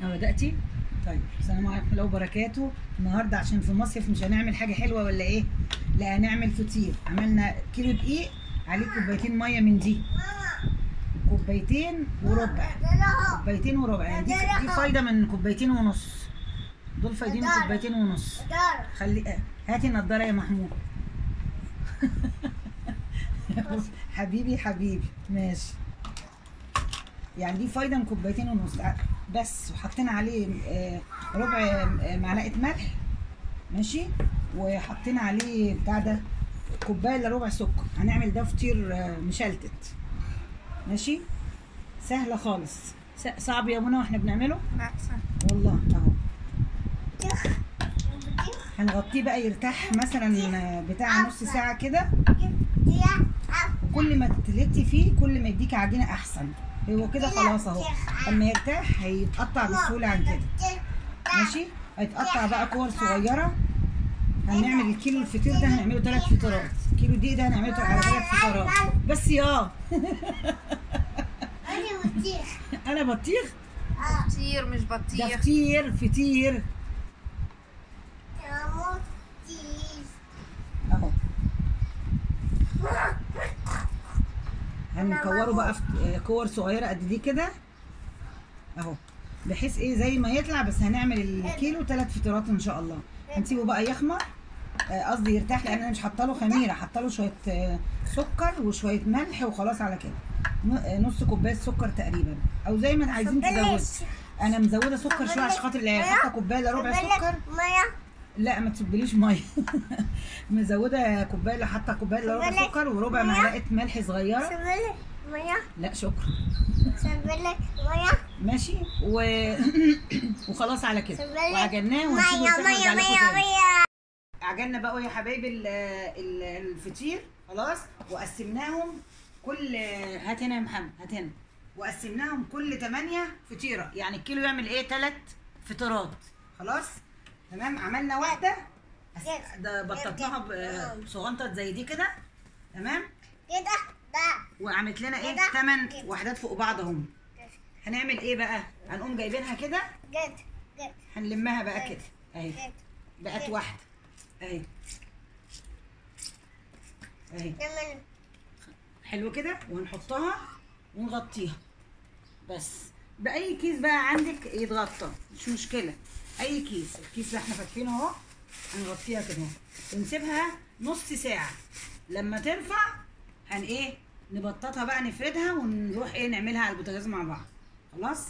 بدأتي؟ طيب السلام عليكم ورحمة الله وبركاته. النهارده عشان في مصيف مش هنعمل حاجة حلوة ولا ايه؟ لا هنعمل فطير. عملنا كيلو دقيق عليه كوبايتين مية من دي، كوبايتين وربع، كوبايتين وربع، يعني دي فايدة من كوبايتين ونص، دول فايدين من كوبايتين ونص. خلي هاتي النضارة يا محمود. حبيبي حبيبي ماشي. يعني دي فايده من كوبايتين ونص بس، وحطينا عليه ربع معلقه ملح ماشي، وحطينا عليه بتاع ده كوبايه الا ربع سكر. هنعمل ده فطير مشلتت ماشي، سهله خالص. صعب يا منى واحنا بنعمله؟ لا سهل والله. اهو هنغطيه بقى يرتاح مثلا بتاع نص ساعه كده، وكل ما تلتي فيه كل ما يديكي عجينه احسن. هو كده خلاص اهو، اما يرتاح هيتقطع بسهوله عن كده ماشي. هيتقطع بقى كور صغيره. هنعمل الكيلو الفطير ده هنعمله 3 فطيرات، كيلو دقيق ده هنعمله على 3 فطيرات بس. انا بطيخ. فطير مش ده بطيخ. فطير فطير اهو. هنكوره بقى في كور صغيره قد دي كده اهو، بحيث ايه زي ما يطلع. بس هنعمل الكيلو 3 فطيرات ان شاء الله. هنسيبه بقى يخمر، قصدي يرتاح، لان انا مش حاطه له خميره، حاطه له شويه سكر وشويه ملح وخلاص على كده. نص كوبايه سكر تقريبا، او زي ما عايزين تزودوا. انا مزوده سكر شويه عشان خاطر اللي حاطه كوبايه الا ربع سكر. لا ما تصبليش ميه. مزوده كوبايه، اللي حاطه كوبايه الا ربع سكر وربع معلقه ملح صغيره. لا شكرا. ماشي وخلاص على كده، وعجناه ونسيبه يسخن على كده. عجننا بقى يا حبايبي الفطير خلاص، وقسمناهم كل، هات هنا يا محمد هات هنا، وقسمناهم كل 8 فطيره. يعني الكيلو يعمل ايه؟ 3 فطيرات خلاص. تمام. عملنا واحده ده بططناها بصغنطه زي دي كده. تمام كده. وعملت لنا ايه 8 وحدات فوق بعض اهم. هنعمل ايه بقى؟ هنقوم جايبينها كده، هنلمها بقى كده اهي، بقت واحده اهي اهي، حلو كده. وهنحطها ونغطيها بس باي كيس بقى عندك يتغطى، مش مشكله. اي كيس، الكيس اللي احنا فاتحينه اهو هنغطيها كده ونسيبها نص ساعه. لما ترفع ايه نبططها بقى، نفردها ونروح ايه نعملها على البوتاجاز مع بعض. خلاص.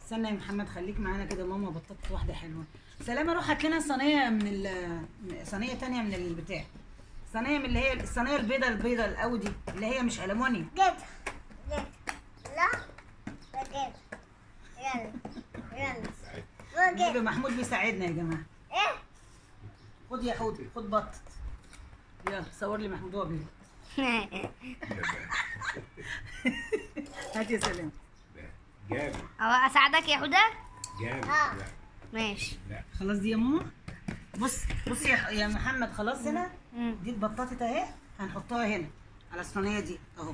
استنى يا محمد خليك معانا كده، ماما بططت واحده حلوه. سلامه روح هات لنا صينيه من صينيه تانية من البتاع، صينيه من اللي هي الصينيه البيضه الاودي اللي هي مش المونيوم. لا كده. يلا النبي محمود بيساعدنا يا جماعه. ايه خد يا حودي، خد بطط. يلا صور لي محمود وهو بيبط. هات يا سلام. جامد. اساعدك يا حوده. جامد. ماشي. خلاص دي يا ماما. بص يا محمد، خلاص هنا دي اتبططت اهي. هنحطها هنا على الصينيه دي اهو.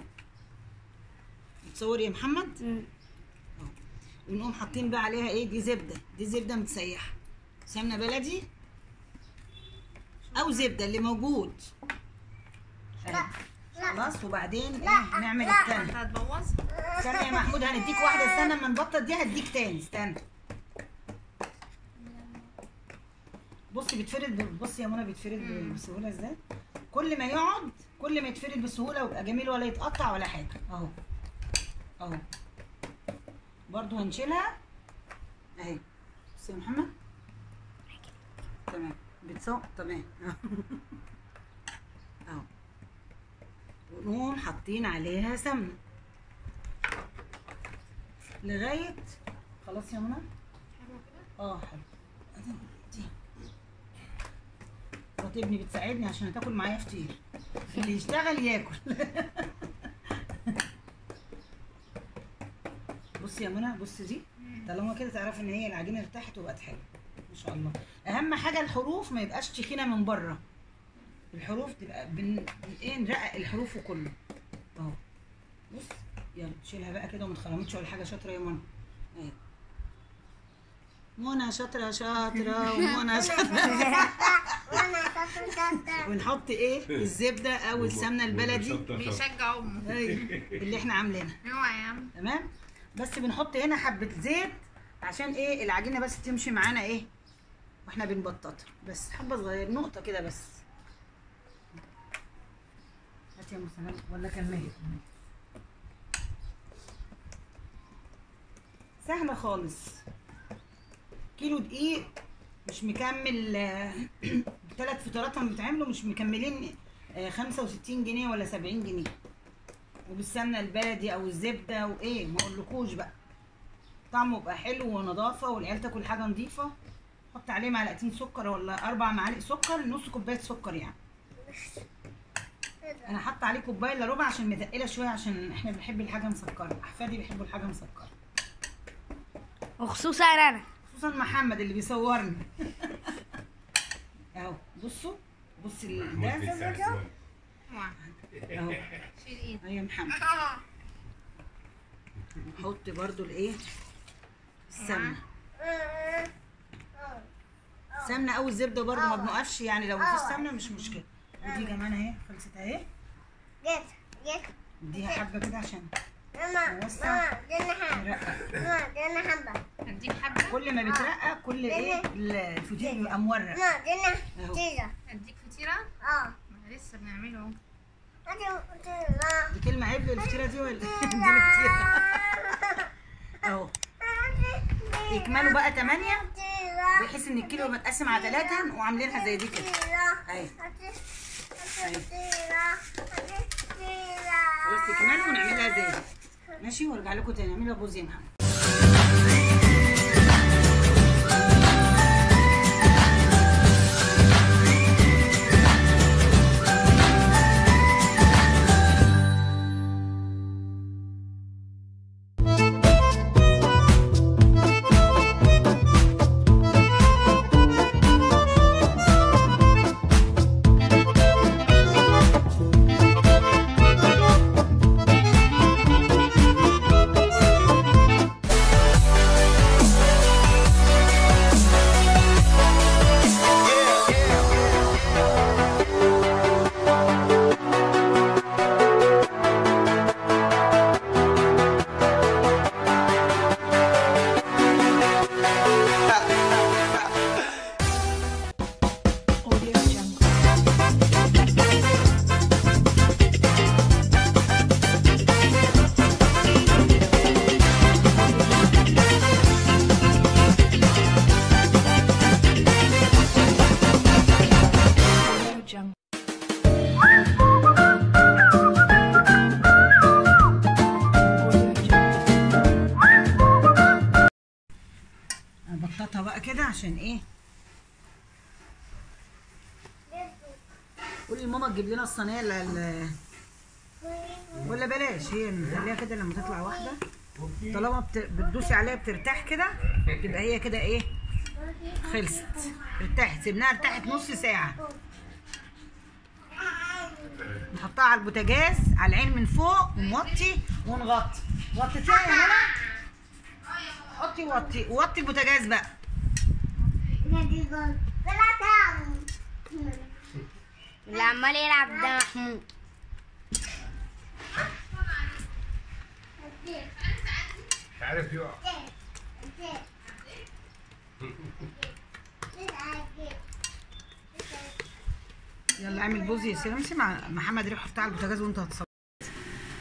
تصوري يا محمد اهو. ونقوم حاطين بقى عليها ايه، دي زبده متسيحه، سمنه بلدي او زبده اللي موجود اهي. خلاص. وبعدين ايه نعمل التاني. هتبوظ. استنى يا محمود هنديك واحده، استنى اما نبطط دي هديك تاني، استنى. بصي بتفرد، بصي يا منى بيتفرد بسهوله ازاي. كل ما يقعد كل ما يتفرد بسهوله ويبقى جميل، ولا يتقطع ولا حاجه اهو اهو. برضو هنشيلها اهي. بصي يا محمد تمام بتسوق تمام. اهو. ونقوم حاطين عليها سمنه لغايه خلاص يا منى. حلو دي خطيبني بتساعدني عشان هتاكل معايا فطير، اللي يشتغل ياكل. بصي يا منى، بصي دي طالما كده تعرفي ان هي العجينه ارتاحت وبقت حلوه ما شاء الله. اهم حاجه الحروف ما يبقاش تخينه من بره، الحروف تبقى ايه نرقق الحروف وكله اهو. بص يلا شيلها بقى كده وما تخرمتش ولا حاجه. شاطره يا منى اهي. منى شاطره شاطره ومنى شاطره. ونحط ايه الزبده او السمنه البلدي بيشجع امه. ايوه اللي احنا عاملينها. اوعى يا عم. تمام. بس بنحط هنا حبه زيت عشان ايه العجينه بس تمشي معانا ايه واحنا بنبططها، بس حبه صغيره نقطه كده بس. هات يا ام سلام ولا كملي. سهله خالص. كيلو دقيق مش مكمل 3 فطارات هم بيتعملوا مش مكملين 65 جنيه ولا 70 جنيه، وبالسمنه البلدي او الزبده وايه ما اقولكوش بقى. طعمه يبقى حلو ونظافه والعيال تاكل حاجه نظيفه. حط عليه معلقتين سكر ولا 4 معالق سكر، نص كوبايه سكر يعني. انا حاطه عليه كوبايه الا ربع عشان متقله شويه، عشان احنا بنحب الحاجه مسكره، احفادي بيحبوا الحاجه مسكره وخصوصا انا. خصوصا محمد اللي بيصورني. اهو بصوا بصي ده اهو. شيل ايدك. اهي يا محمد. نحط برضو الايه السمنه. سمنه او الزبده برضو ما بنوقفش يعني، لو مفيش سمنه مش مشكله. ودي كمان اهي خلصت اهي. اديها حبه كده عشان نوسع نرقق. هديك حبه. كل ما بترقق كل ايه الفطير بيبقى مورق. هديك فطيره. ما لسه بنعمله اهو. دي كلمه عيب للفطيره دي ولا دي الفطيره؟ اهو يكملوا بقى 8 بحيث ان الكيلو متقسم على 3 وعاملينها زي دي كده. اهي خلاص تكملوا ونعملها زي دي. ماشي وارجع لكم تاني نعملها بوز يا محمد. بططها بقى كده عشان ايه. قولي لماما تجيب لنا الصينيه ولا بلاش، هي نخليها كده لما تطلع واحده طالما بتدوسي عليها بترتاح كده تبقى هي كده ايه خلصت. ارتاحت سيبناها ارتاحت نص ساعه. نحطها على البوتاجاز على العين من فوق ونوطي ونغطي. وطيتيها يا ماما؟ حطي وطي البوتاجاز بقى. اللي عمال يلعب ده محمود. مش عارف يقع. يلا اعمل بوز يا سلامسي مع محمد. روح حطها على البوتاجاز وانت هتصور.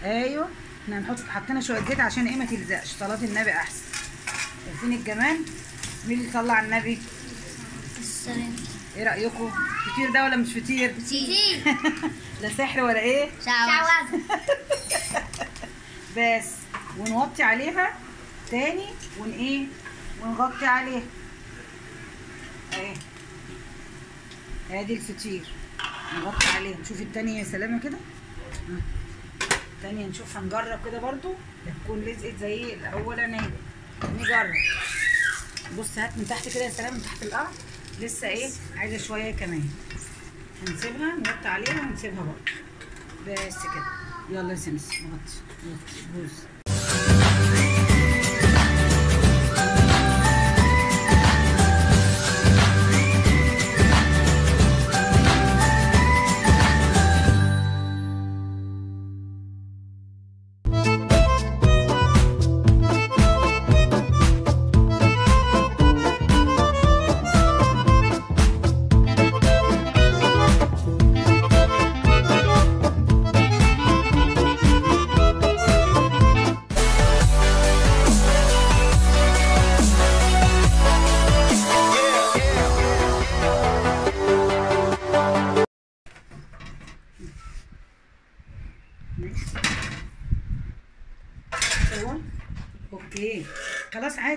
ايوه احنا حطينا شويه زيت عشان ايه ما تلزقش. صلاه النبي احسن. شايفين الجمال؟ مين اللي صلى على النبي؟ السلام. ايه رايكم؟ فطير ده ولا مش فطير؟ فطير. لا سحر ولا ايه؟ شعوذه. بس ونوطي عليها تاني ونغطي عليها اهي. ادي الفطير نغطي عليها. نشوف التانية يا سلامة كده. التانية نشوف هنجرب كده برضو تكون لزقت زي الاولانية. نجرب. بص هات من تحت كده يا سلام من تحت القعر لسه ايه عايزة شوية كمان. هنسيبها نغطي عليها ونسيبها برضو بس كده. يلا يا سمسم نغطي بوز.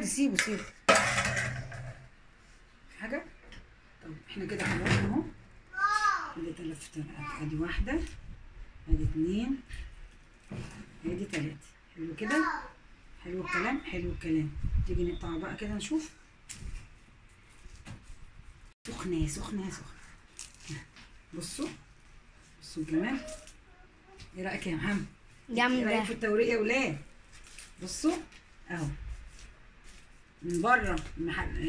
عادي سيبه سيبه حاجه. طب احنا كده خلصنا اهو. ادي 3 فترات، ادي 1 ادي 2 ادي 3. حلو كده، حلو الكلام، حلو الكلام. تيجي نقطع بقى كده نشوف. سخنه سخنه سخنه. بصوا بصوا الجمال. ايه رايك يا محمد؟ جامدة. ايه رايك في التوريق يا ولاد؟ بصوا اهو، من بره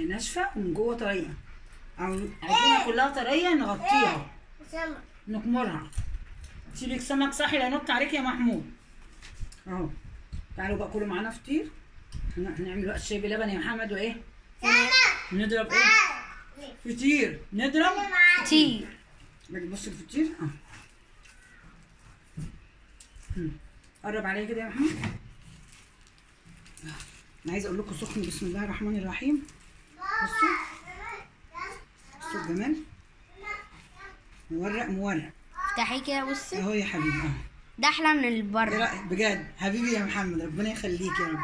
ناشفه ومن جوه طريه. عايزينها كلها طريه، نغطيها نكمرها. سيبك سمك صحي لا ينط عليك يا محمود. اهو تعالوا بقى كلوا معانا فطير. هنعمل بقى الشاي بلبن يا محمد وايه؟ نضرب ايه؟ فطير. نضرب فطير. بص الفطير اه. قرب عليا كده يا محمود. انا عايزه اقول لكم سخن. بسم الله الرحمن الرحيم. بصوا بصوا الجمال. مورق مورق. افتحي كده بصي. اهو يا حبيبي اهو. ده احلى من ايه البر. رايك بجد حبيبي يا محمد؟ ربنا يخليك يا رب.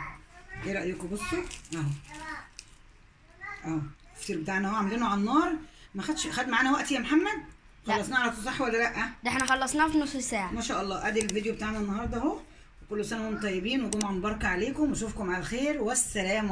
ايه رايكم؟ بصوا اهو اهو الفطير بتاعنا اهو، عاملينه على النار. ما خد معانا وقت يا محمد؟ خلصناه على طول صح ولا لا؟ ده احنا خلصناه في نص ساعة. ما شاء الله. ادي الفيديو بتاعنا النهارده اهو، وكل سنه وانتم طيبين وجمعه مباركه عليكم، واشوفكم على خير والسلام.